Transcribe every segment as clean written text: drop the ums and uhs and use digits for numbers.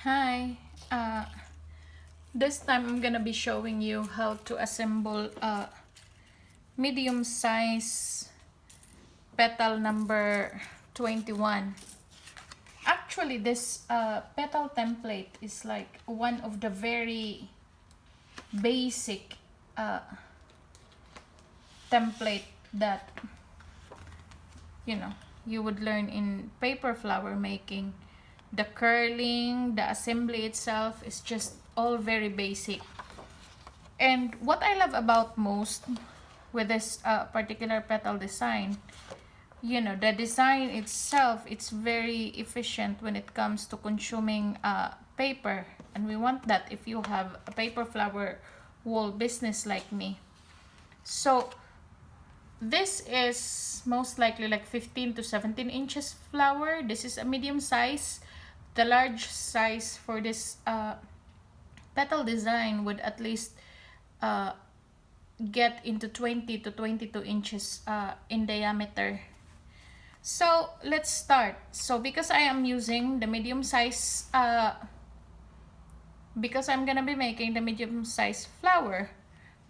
Hi, this time I'm gonna be showing you how to assemble a medium size petal number 21. Actually, this petal template is like one of the very basic template that you would learn in paper flower making. The curling, the assembly itself is just all very basic. And what I love about most with this particular petal design, the design itself, it's very efficient when it comes to consuming paper. And we want that if you have a paper flower wool business like me. So this is most likely like 15 to 17 inches flower. This is a medium size. The large size for this petal design would at least get into 20 to 22 inches in diameter. So let's start. So because I am using the medium size, because I'm gonna be making the medium size flower,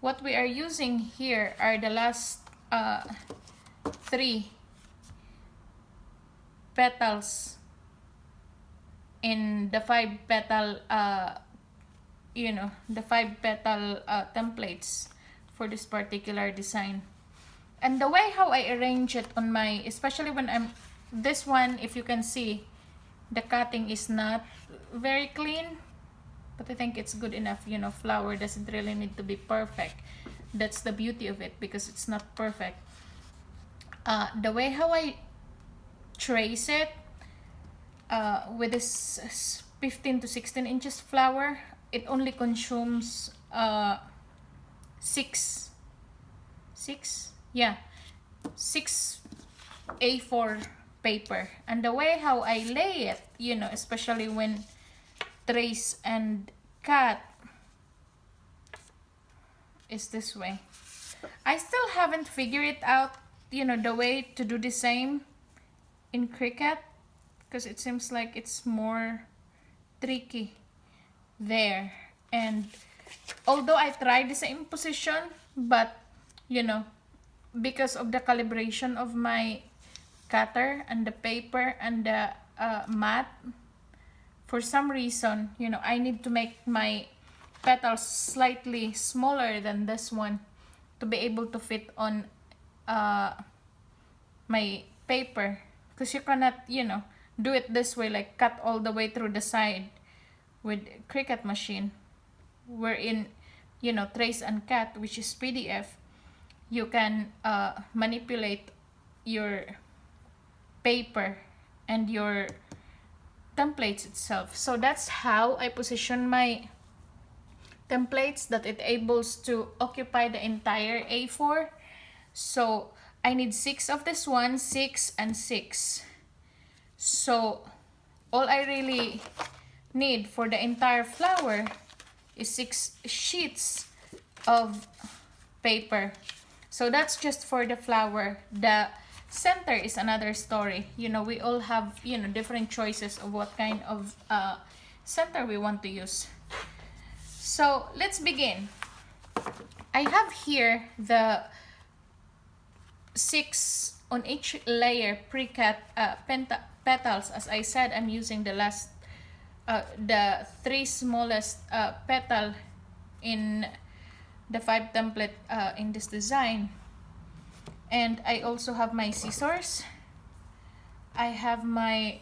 what we are using here are the last 3 petals in the 5 petal the 5 petal templates for this particular design. And the way how I arrange it on my, especially when I'm this one, if you can see, the cutting is not very clean, but I think it's good enough. Flower doesn't really need to be perfect. That's the beauty of it, because it's not perfect. The way how I trace it with this 15 to 16 inches flower, it only consumes 6 A4 paper. And the way how I lay it, especially when trace and cut, is this way. I still haven't figured it out, the way to do the same in Cricut, because it seems like it's more tricky there. And although I tried the same position, but because of the calibration of my cutter and the paper and the mat, for some reason, I need to make my petals slightly smaller than this one to be able to fit on my paper, because you cannot do it this way, like cut all the way through the side with Cricut machine, wherein trace and cut, which is PDF, you can manipulate your paper and your templates itself. So that's how I position my templates, that it enables to occupy the entire A4. So I need 6 of this one, 6 and 6. So all I really need for the entire flower is 6 sheets of paper. So that's just for the flower. The center is another story. We all have different choices of what kind of center we want to use. So let's begin. I have here the 6 on each layer pre-cut petals. As I said, I'm using the 3 smallest petal in the 5 template in this design. And I also have my scissors. I have my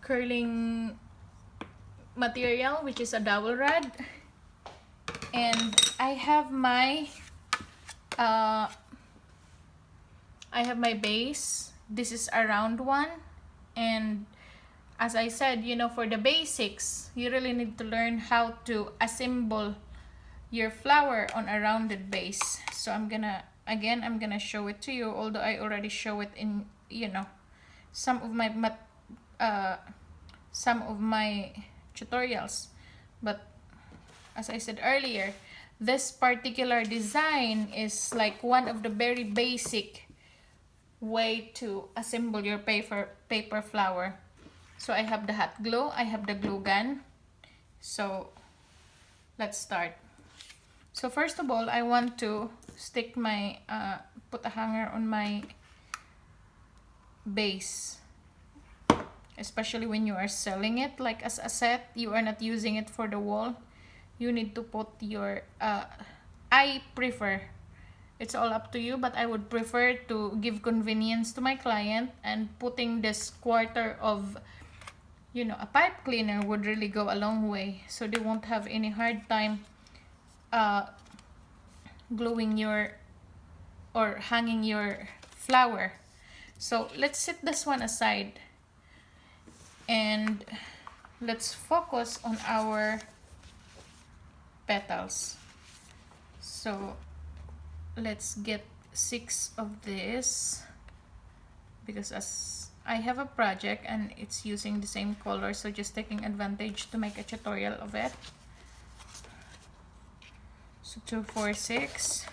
curling material, which is a dowel rod, and I have my base. This is a round one. And as I said, for the basics, you really need to learn how to assemble your flower on a rounded base. So I'm gonna show it to you, although I already show it in some of my tutorials. But as I said earlier, this particular design is like one of the very basic way to assemble your paper flower. So I have the hot glue, I have the glue gun. So let's start. So first of all, I want to stick my, put a hanger on my base. Especially when you are selling it like as a set, you are not using it for the wall. You need to put your, I prefer, it's all up to you, but I would prefer to give convenience to my client, and putting this quarter of, you know, a pipe cleaner would really go a long way, so they won't have any hard time gluing your or hanging your flower. So let's set this one aside and let's focus on our petals. So let's get 6 of this, because as I have a project and it's using the same color, so just taking advantage to make a tutorial of it. So 2, 4, 6,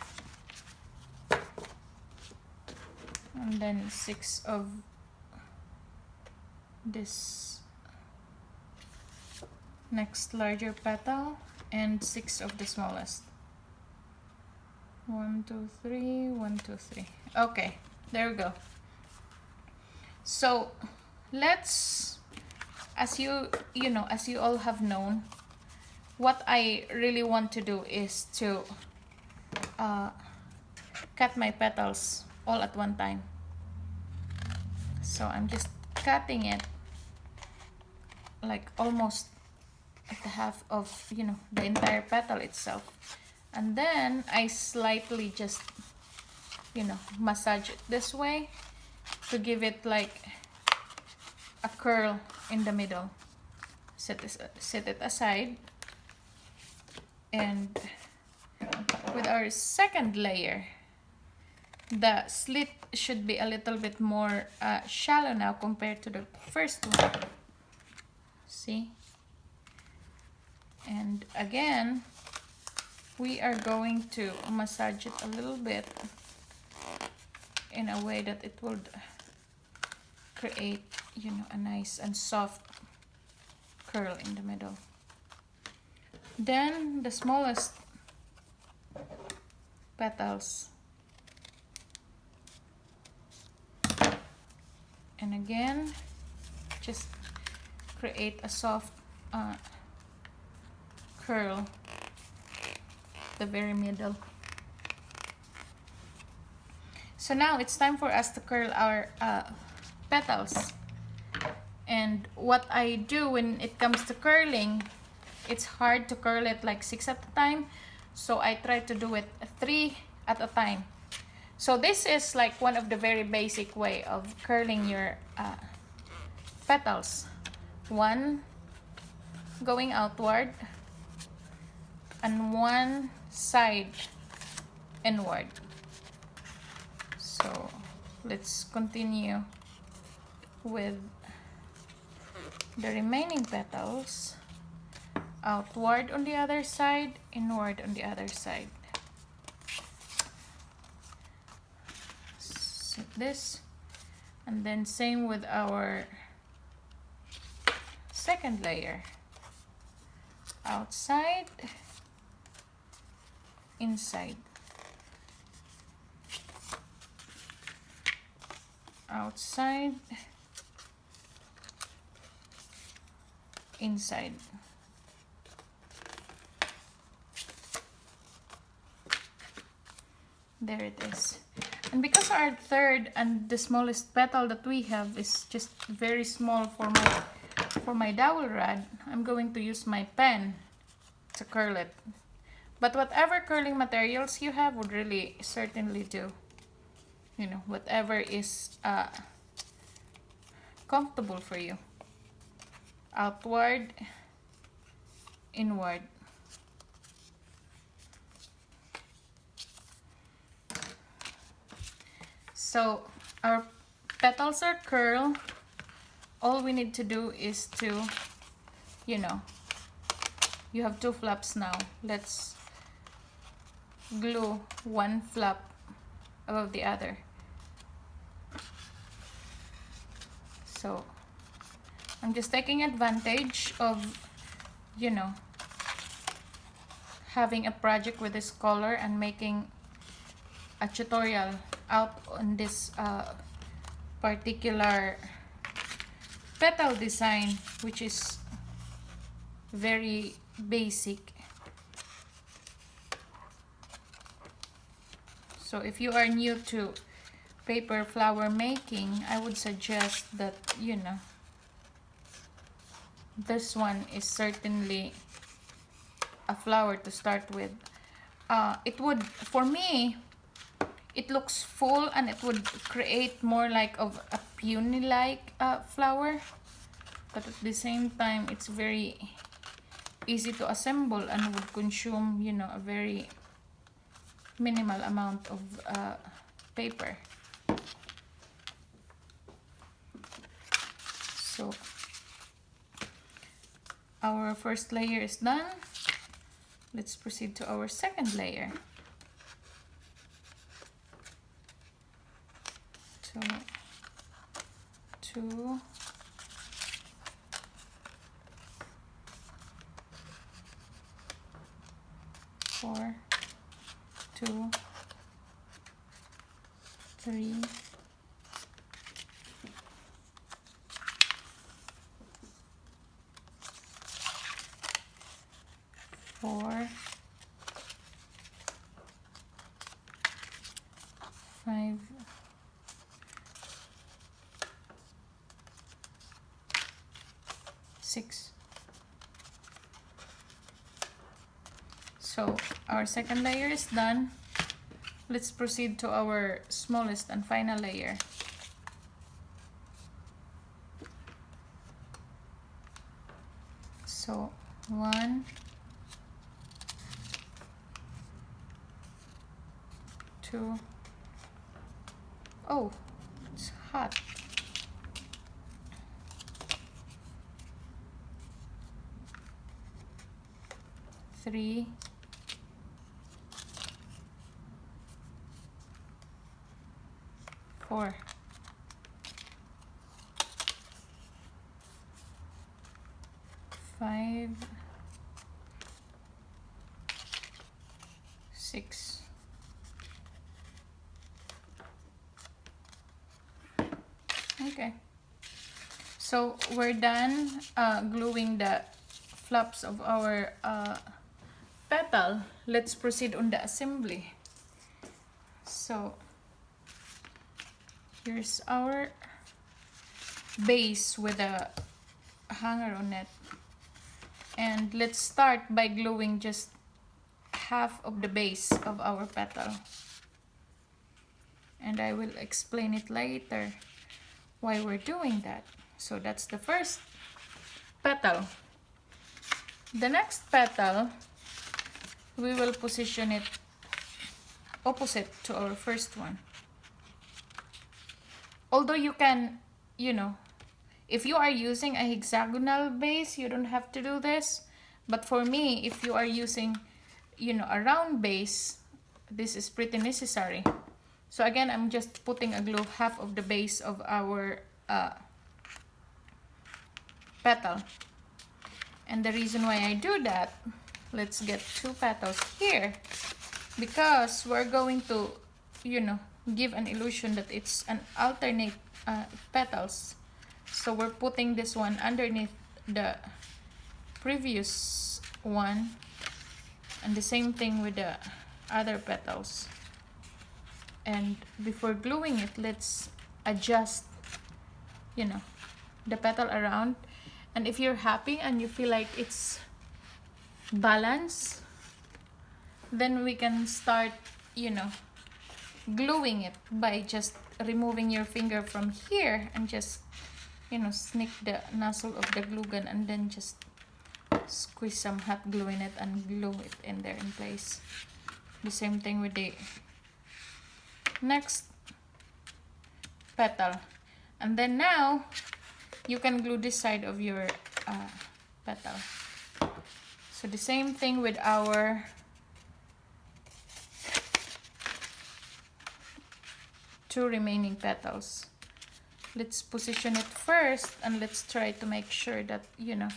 and then 6 of this next larger petal, and 6 of the smallest. 1, 2, 3, 1, 2, 3. Okay, there we go. So let's, as you all have known, what I really want to do is to cut my petals all at one time. So I'm just cutting it like almost at the half of, you know, the entire petal itself, and then I slightly just, you know, massage it this way to give it like a curl in the middle. Set it aside, and with our second layer, the slit should be a little bit more shallow now compared to the first one. See? And again, we are going to massage it a little bit in a way that it would create, you know, a nice and soft curl in the middle. Then the smallest petals, and again just create a soft curl the very middle. So now it's time for us to curl our petals. And what I do when it comes to curling, it's hard to curl it like 6 at a time, so I try to do it 3 at a time. So this is like one of the very basic way of curling your petals. 1 going outward and 1 side inward. So let's continue with the remaining petals. Outward on the other side, inward on the other side. So this, and then same with our second layer. Outside, inside. Outside, inside. There it is. And because our third and the smallest petal that we have is just very small for my dowel rod, I'm going to use my pen to curl it. But whatever curling materials you have would really certainly do. You know, whatever is comfortable for you. Outward, inward. So our petals are curled. All we need to do is to, you know, you have 2 flaps now. Let's glue 1 flap above the other. So I'm just taking advantage of, you know, having a project with this color and making a tutorial out on this particular petal design, which is very basic. So if you are new to paper flower making, I would suggest that, you know, this one is certainly a flower to start with. It would, for me, it looks full and it would create more like of a peony-like flower, but at the same time it's very easy to assemble and would consume, you know, a very minimal amount of paper. So our first layer is done. Let's proceed to our second layer. Two, 4, 2, 3, 4, 5, 6. So our second layer is done. Let's proceed to our smallest and final layer. So 1, 2. Oh, it's hot. 3, 4, 5, 6. Okay, so we're done gluing the flaps of our petal. Let's proceed on the assembly. So here's our base with a hanger on it, and let's start by gluing just half of the base of our petal, and I will explain it later why we're doing that. So that's the first petal. The next petal, we will position it opposite to our first one. Although you can, you know, if you are using a hexagonal base, you don't have to do this. But for me, if you are using, you know, a round base, this is pretty necessary. So again, I'm just putting a glue half of the base of our petal. And the reason why I do that, let's get 2 petals here, because we're going to, you know, give an illusion that it's an alternate petals. So we're putting this one underneath the previous one, and the same thing with the other petals. And before gluing it, let's adjust, you know, the petal around. And if you're happy and you feel like it's balanced, then we can start, you know, gluing it by just removing your finger from here and just, you know, sneak the nozzle of the glue gun and then just squeeze some hot glue in it and glue it in there in place. The same thing with the next petal. And then now you can glue this side of your petal. So the same thing with our two remaining petals. let's position it first, and let's try to make sure that, you know,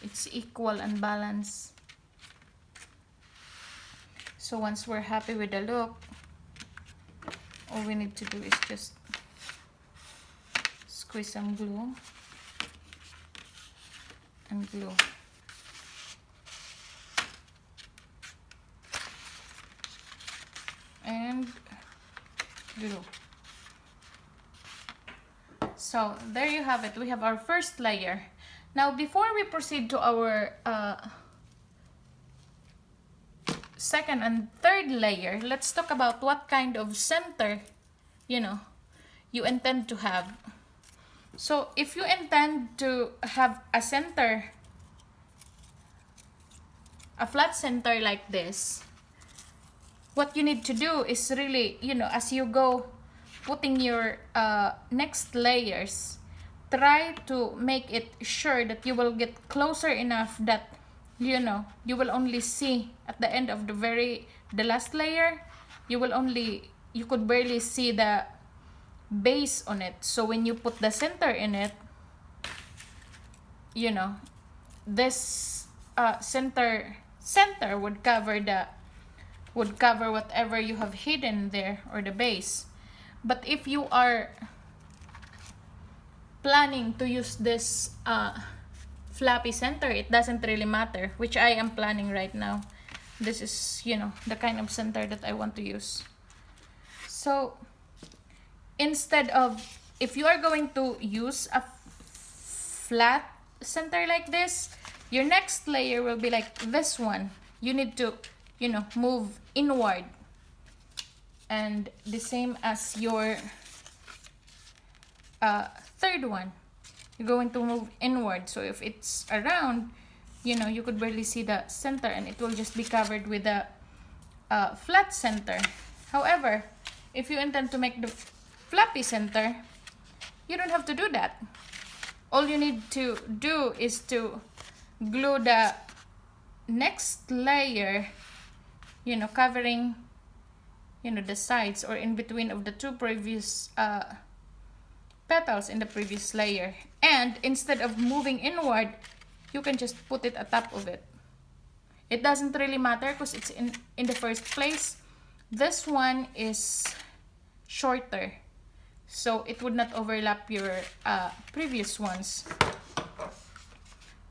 it's equal and balanced. So once we're happy with the look, all we need to do is just squeeze some glue and glue. And glue. So there you have it. We have our first layer. Now before we proceed to our second and third layer, let's talk about what kind of center, you know, you intend to have. So if you intend to have a center, a flat center like this, what you need to do is really, you know, as you go putting your next layers, try to make it sure that you will get closer enough that, you know, you will only see at the end of the last layer, you could barely see the base on it. So when you put the center in it, you know, this center would cover whatever you have hidden there, or the base. But if you are planning to use this flappy center, it doesn't really matter, which I am planning right now. This is, you know, the kind of center that I want to use. So instead of, if you are going to use a flat center like this, your next layer will be like this one. You need to, you know, move inward, and the same as your third one, you're going to move inward. So if it's around, you know, you could barely see the center, and it will just be covered with a flat center. However, if you intend to make the flappy center, you don't have to do that. All you need to do is to glue the next layer, you know, covering, you know, the sides or in between of the two previous petals in the previous layer. And instead of moving inward, you can just put it atop of it. It doesn't really matter because it's in the first place. This one is shorter, so it would not overlap your previous ones.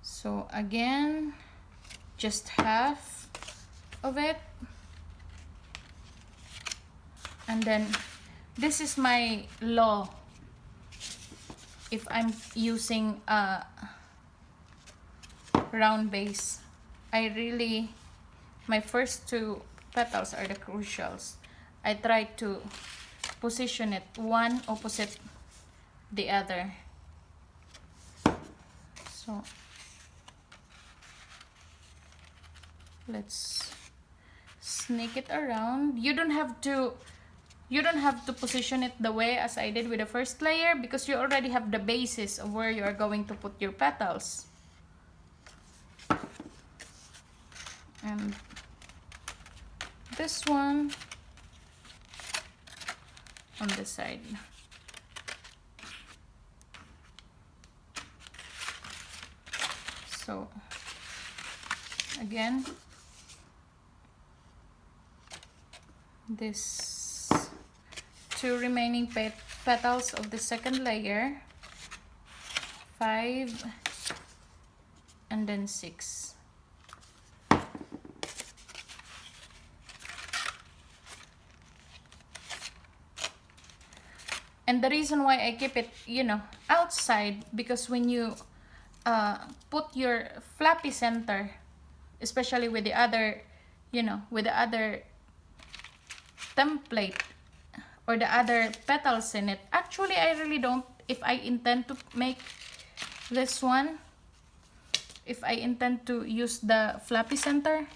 So again, just half of it. And then this is my law. If I'm using a round base, my first two petals are the crucials. I try to position it one opposite the other. So let's sneak it around. You don't have to position it the way as I did with the first layer, because you already have the basis of where you are going to put your petals. And this one on the side. So again, this two remaining petals of the second layer, 5 and then 6. And the reason why I keep it, you know, outside, because when you put your flappy center, especially with the other, you know, with the other template or the other petals in it, actually I really don't, if I intend to make this one, if I intend to use the flappy center,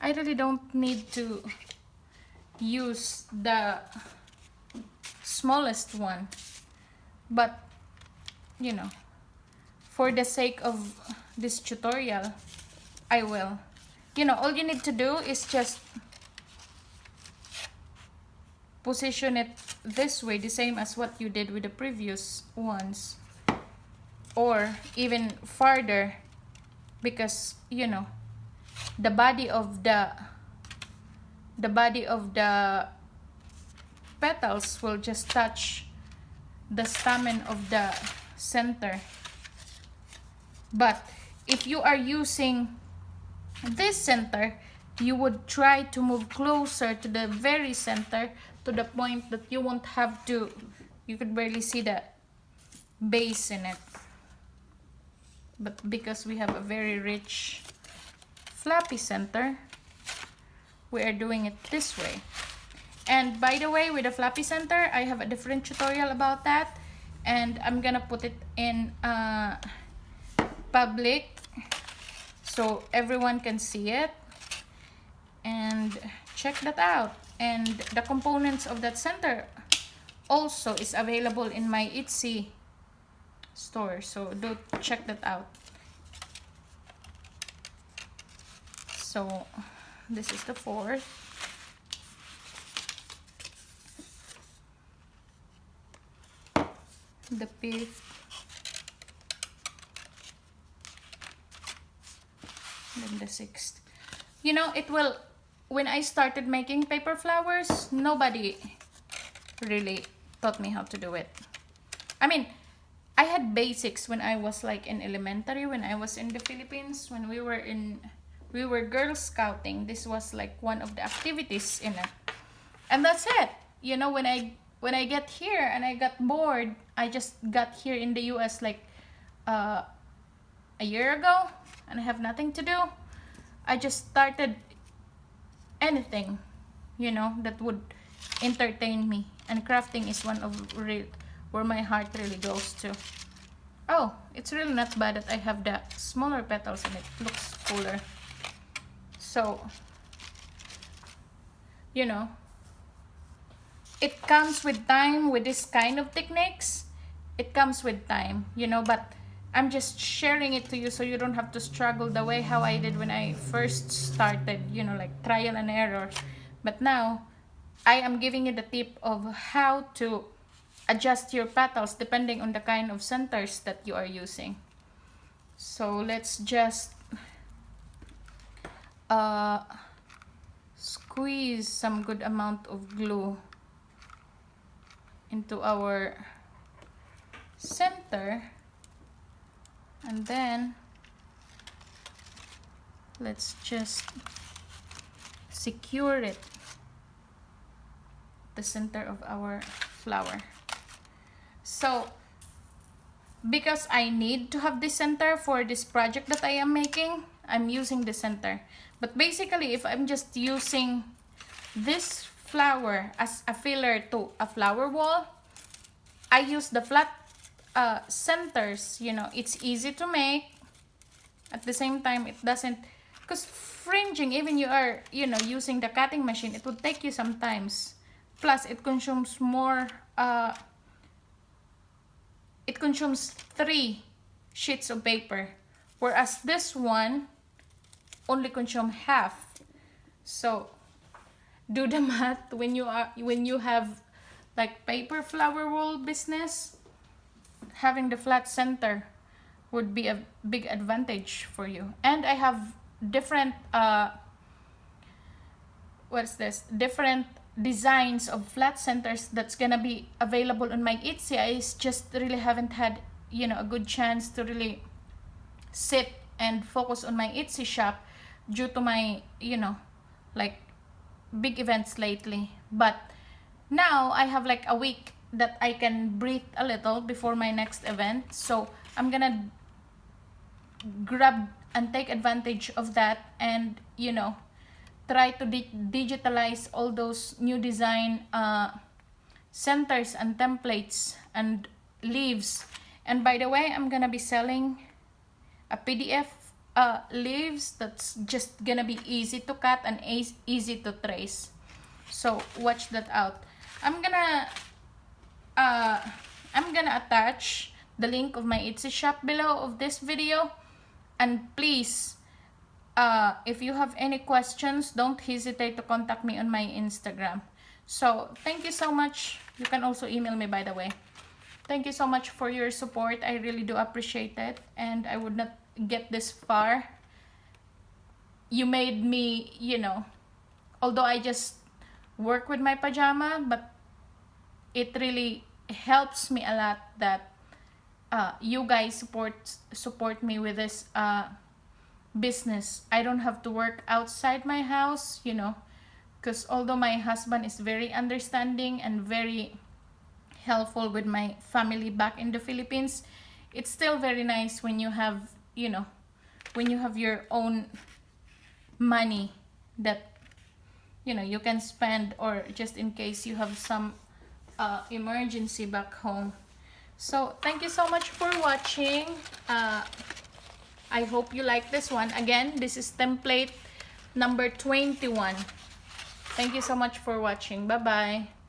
I really don't need to use the smallest one. But, you know, for the sake of this tutorial, I will. You know, all you need to do is just position it this way, the same as what you did with the previous ones, or even farther, because you know the body of the petals will just touch the stamen of the center. But if you are using this center, you would try to move closer to the very center, to the point that you won't have to, you could barely see the base in it. But because we have a very rich flappy center, we are doing it this way. And by the way, with the flappy center, I have a different tutorial about that, and I'm gonna put it in public so everyone can see it and check that out. And the components of that center also is available in my Etsy store, so do check that out. So this is the fourth. The fifth. Then the sixth. You know, it will, when I started making paper flowers, nobody really taught me how to do it. I mean, I had basics when I was like in elementary, when I was in the Philippines, when we were Girl Scouting. This was like one of the activities in it. And that's it. You know, when I get here and I got bored, I just got here in the US like a year ago, and I have nothing to do. I just started anything, you know, that would entertain me, and crafting is one of where my heart really goes to. Oh, it's really not bad that I have the smaller petals and it looks cooler. So, you know, it comes with time with this kind of techniques. It comes with time, you know, but I'm just sharing it to you so you don't have to struggle the way how I did when I first started, you know, like trial and error. But now I am giving you the tip of how to adjust your petals depending on the kind of centers that you are using. So let's just squeeze some good amount of glue into our center, and then let's just secure it, the center of our flower. So because I need to have this center for this project that I am making, I'm using the center. But basically, if I'm just using this flower as a filler to a flower wall, I use the flat centers. You know, it's easy to make. At the same time, it doesn't, because fringing, even you are, you know, using the cutting machine, it would take you sometimes. Plus, it consumes more. It consumes 3 sheets of paper, whereas this one only consume half. So do the math when you have like paper flower roll business. Having the flat center would be a big advantage for you. And I have different different designs of flat centers that's gonna be available on my Etsy. I just really haven't had, you know, a good chance to really sit and focus on my Etsy shop due to my, you know, like big events lately. But now I have like a week that I can breathe a little before my next event, so I'm gonna grab and take advantage of that, and you know, try to digitalize all those new design centers and templates and leaves. And by the way, I'm gonna be selling a PDF leaves that's just gonna be easy to cut and easy to trace. So watch that out. I'm gonna attach the link of my Etsy shop below of this video. And please, if you have any questions, don't hesitate to contact me on my Instagram. So thank you so much. You can also email me, by the way. Thank you so much for your support. I really do appreciate it, and I would not get this far. You made me, although I just work with my pajama, but it really helps me a lot that you guys support me with this business. I don't have to work outside my house, because although my husband is very understanding and very helpful with my family back in the Philippines, it's still very nice when you have, when you have your own money that you can spend, or just in case you have some emergency back home. So thank you so much for watching. I hope you like this one. Again, this is template number 21. Thank you so much for watching. Bye bye.